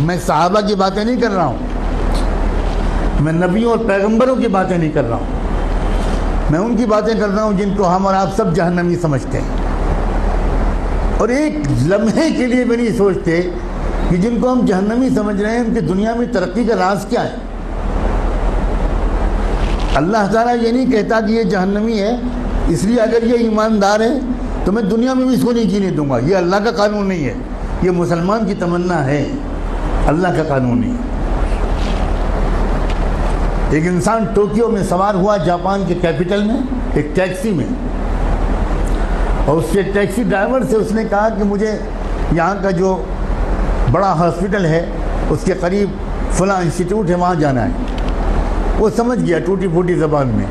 میں صحابہ کی باتیں نہیں کر رہا ہوں، میں نبیوں اور پیغمبروں کی باتیں نہیں کر رہا ہوں، میں ان کی باتیں کر رہا ہوں جن کو ہم اور آپ سب جہنمی سمجھتے ہیں، اور ایک لمحے کے لیے بھی نہیں سوچتے کہ جن کو ہم جہنمی سمجھ رہے ہیں ان کی دنیا میں ترقی کا راز کیا ہے۔ اللہ تعالیٰ یہ نہیں کہتا کہ یہ جہنمی ہے اس لیے اگر یہ ایماندار ہے تو میں دنیا میں بھی اس کو نہیں جینے دوں گا، یہ اللہ کا قانون نہیں ہے، یہ مسلمان کی تمنا ہے، اللہ کا قانون نہیں ہے۔ ایک انسان ٹوکیو میں سوار ہوا جاپان کے کیپٹل میں ایک ٹیکسی میں، اور اس کے ٹیکسی ڈرائیور سے اس نے کہا کہ مجھے یہاں کا جو بڑا ہاسپٹل ہے اس کے قریب فلاں انسٹیٹیوٹ ہے وہاں جانا ہے۔ وہ سمجھ گیا ٹوٹی پھوٹی زبان میں،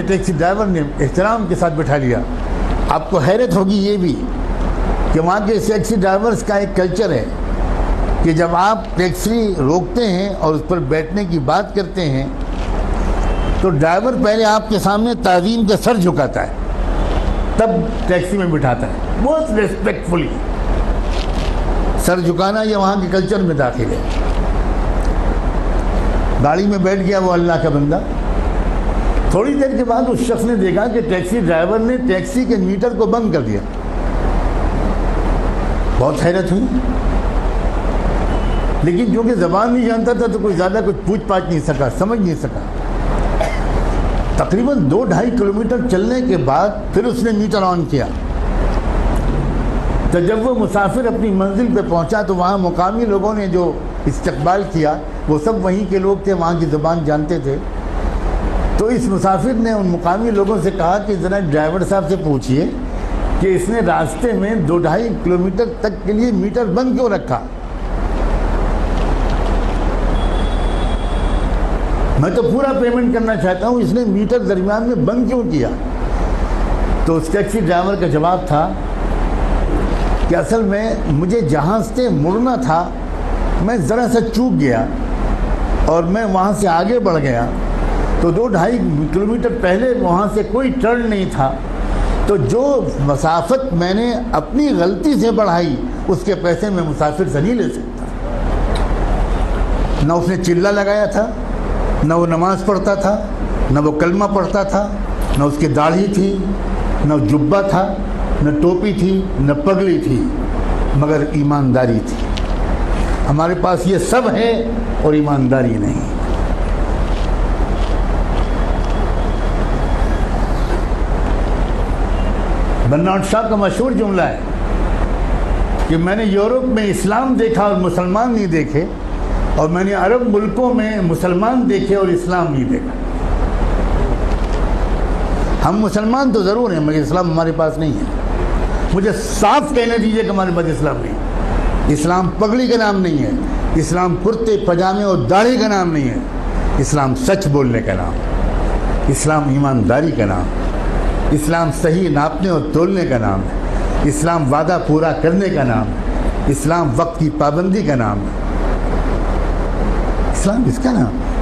ٹیکسی ڈرائیور نے احترام کے ساتھ بٹھا لیا۔ آپ کو حیرت ہوگی یہ بھی کہ وہاں کے ٹیکسی ڈرائیورز کا ایک کلچر ہے کہ جب آپ ٹیکسی روکتے ہیں اور اس پر بیٹھنے کی بات کرتے ہیں تو ڈرائیور پہلے آپ کے سامنے تعظیم کا سر جھکاتا ہے، تب ٹیکسی میں بٹھاتا ہے، بہت ریسپیکٹفلی۔ سر جھکانا یہ وہاں کے کلچر میں داخل ہے۔ گاڑی میں بیٹھ گیا وہ اللہ کا بندہ، تھوڑی دیر کے بعد اس شخص نے دیکھا کہ ٹیکسی ڈرائیور نے ٹیکسی کے میٹر کو بند کر دیا۔ بہت حیرت ہوئی، لیکن کیونکہ زبان نہیں جانتا تھا تو کوئی زیادہ کچھ پوچھ پاچھ نہیں سکا، سمجھ نہیں سکا۔ تقریباً 2-2.5 کلومیٹر چلنے کے بعد پھر اس نے میٹر آن کیا، تو جب وہ مسافر اپنی منزل پہ پہنچا تو وہاں مقامی لوگوں نے جو استقبال کیا وہ سب وہیں کے لوگ تھے، وہاں کی زبان جانتے تھے۔ تو اس مسافر نے ان مقامی لوگوں سے کہا کہ ذرا ڈرائیور صاحب سے پوچھئے کہ اس نے راستے میں 2-2.5 کلومیٹر تک کے لیے میٹر بند کیوں رکھا؟ میں تو پورا پیمنٹ کرنا چاہتا ہوں، اس نے میٹر درمیان میں بند کیوں کیا؟ تو اس ٹیکسی ڈرائیور کا جواب تھا کہ اصل میں مجھے جہاں سے مڑنا تھا میں ذرا سا چوک گیا اور میں وہاں سے آگے بڑھ گیا، تو 2-2.5 کلومیٹر پہلے وہاں سے کوئی ٹرن نہیں تھا، تو جو مسافت میں نے اپنی غلطی سے بڑھائی اس کے پیسے میں مسافر سے نہیں لے سکتا۔ نہ اس نے چلہ لگایا تھا، نہ وہ نماز پڑھتا تھا، نہ وہ کلمہ پڑھتا تھا، نہ اس کی داڑھی تھی، نہ جبہ تھا، نہ ٹوپی تھی، نہ پگڑی تھی، مگر ایمانداری تھی۔ ہمارے پاس یہ سب ہے اور ایمانداری نہیں۔ برنارڈ شاہ کا مشہور جملہ ہے کہ میں نے یورپ میں اسلام دیکھا اور مسلمان نہیں دیکھے، اور میں نے عرب ملکوں میں مسلمان دیکھے اور اسلام نہیں دیکھا۔ ہم مسلمان تو ضرور ہیں مگر اسلام ہمارے پاس نہیں ہے۔ مجھے صاف کہنے دیجئے کہ ہمارے پاس اسلام نہیں ہے۔ اسلام پگڑی کا نام نہیں ہے، اسلام کرتے پجامے اور داڑھی کا نام نہیں ہے، اسلام سچ بولنے کا نام، اسلام ایمانداری کا نام، اسلام صحیح ناپنے اور تولنے کا نام ہے، اسلام وعدہ پورا کرنے کا نام ہے، اسلام وقت کی پابندی کا نام ہے، اسلام کس کا نام ہے؟